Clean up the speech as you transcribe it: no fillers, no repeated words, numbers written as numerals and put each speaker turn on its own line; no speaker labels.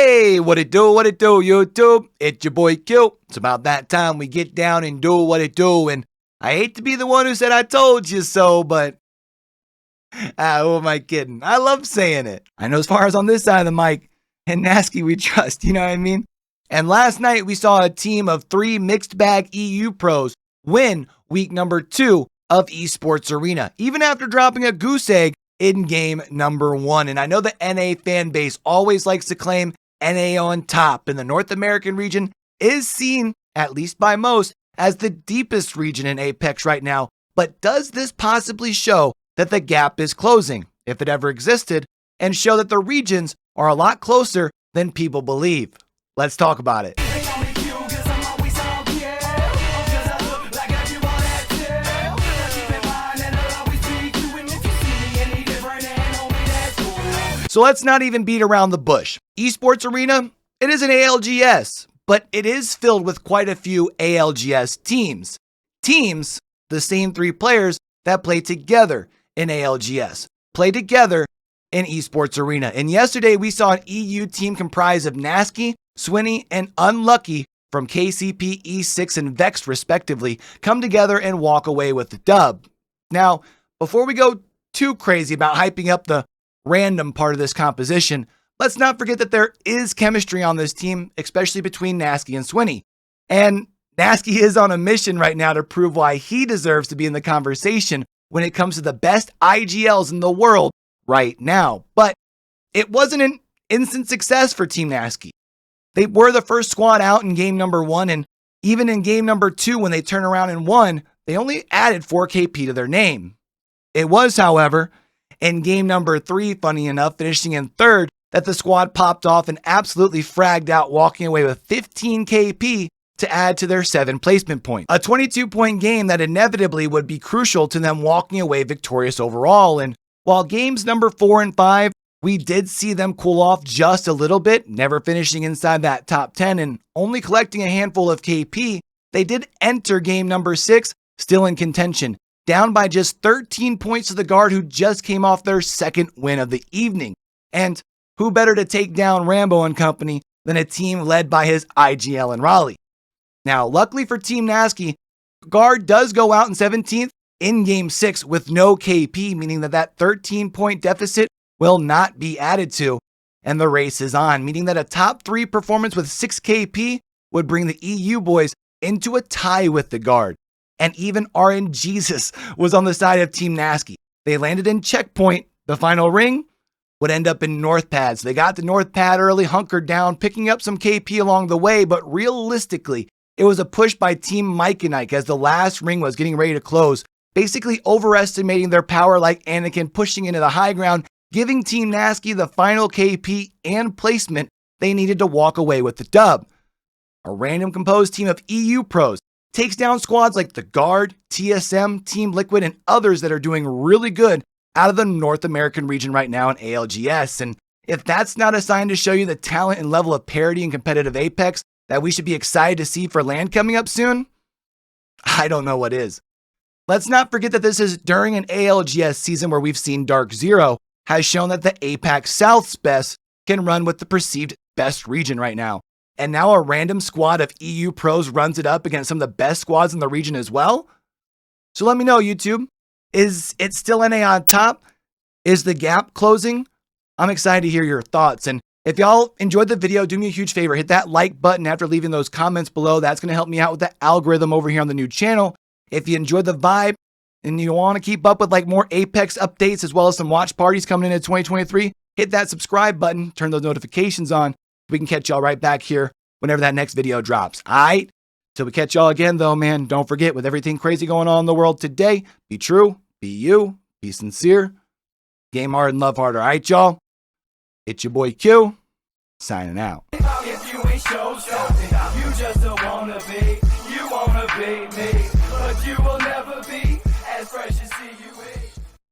Hey, what it do, YouTube? It's your boy Q. It's about that time we get down and do what it do. And I hate to be the one who said I told you so, but who am I kidding? I love saying it. I know as far as on this side of the mic, and Gnaske we trust, you know what I mean? And last night we saw a team of 3 mixed bag EU pros win week number 2 of Esports Arena, even after dropping a goose egg in game number 1. And I know the NA fan base always likes to claim NA on top, and the North American region is seen, at least by most, as the deepest region in Apex right now. But does this possibly show that the gap is closing, if it ever existed, and show that the regions are a lot closer than people believe? Let's talk about it. So let's not even beat around the bush. Esports Arena, it is an ALGS, but it is filled with quite a few ALGS teams. Teams, the same 3 players that play together in ALGS, play together in Esports Arena. And yesterday we saw an EU team comprised of Gnaske, Swinny, and Unlucky from KCP, E6, and Vex respectively come together and walk away with the dub. Now, before we go too crazy about hyping up the random part of this composition, let's not forget that there is chemistry on this team, especially between Gnaske and Swinny. And Gnaske is on a mission right now to prove why he deserves to be in the conversation when it comes to the best IGLs in the world right now. But it wasn't an instant success for Team Gnaske. They were the first squad out in game number 1, and even in game number 2, when they turned around and won, they only added 4 KP to their name. It was, however, in game number 3, funny enough, finishing in 3rd, that the squad popped off and absolutely fragged out, walking away with 15 KP to add to their 7 placement points. A 22-point game that inevitably would be crucial to them walking away victorious overall. And while games number 4 and 5, we did see them cool off just a little bit, never finishing inside that top 10 and only collecting a handful of KP, they did enter game number 6 still in contention, down by just 13 points to the guard who just came off their 2nd win of the evening. And who better to take down Rambo and company than a team led by his IGL and Raleigh? Now, luckily for Team Gnaske, guard does go out in 17th in game 6 with no KP, meaning that 13-point deficit will not be added to, and the race is on, meaning that a top 3 performance with 6 KP would bring the EU boys into a tie with the guard. And even RNGesus was on the side of Team Gnaske. They landed in checkpoint. The final ring would end up in North Pad. So they got to North Pad early, hunkered down, picking up some KP along the way. But realistically, it was a push by Team Mike and Ike as the last ring was getting ready to close, basically overestimating their power like Anakin, pushing into the high ground, giving Team Gnaske the final KP and placement they needed to walk away with the dub. A random composed team of EU pros takes down squads like the Guard, TSM, Team Liquid, and others that are doing really good out of the North American region right now in ALGS. And if that's not a sign to show you the talent and level of parity in competitive Apex that we should be excited to see for LAN coming up soon, I don't know what is. Let's not forget that this is during an ALGS season where we've seen Dark Zero has shown that the Apex South's best can run with the perceived best region right now. And now a random squad of EU pros runs it up against some of the best squads in the region as well? So let me know, YouTube. Is it still NA on top? Is the gap closing? I'm excited to hear your thoughts. And if y'all enjoyed the video, do me a huge favor. Hit that like button after leaving those comments below. That's going to help me out with the algorithm over here on the new channel. If you enjoyed the vibe and you want to keep up with like more Apex updates as well as some watch parties coming into 2023, hit that subscribe button, turn those notifications on. We can catch y'all right back here whenever that next video drops. All right? Till we catch y'all again, though, man, don't forget, with everything crazy going on in the world today, be true, be you, be sincere, game hard and love hard. All right, y'all? It's your boy Q, signing out.
If you ain't show something, you just don't wanna be. You wanna be me, but you will never be as fresh as see you.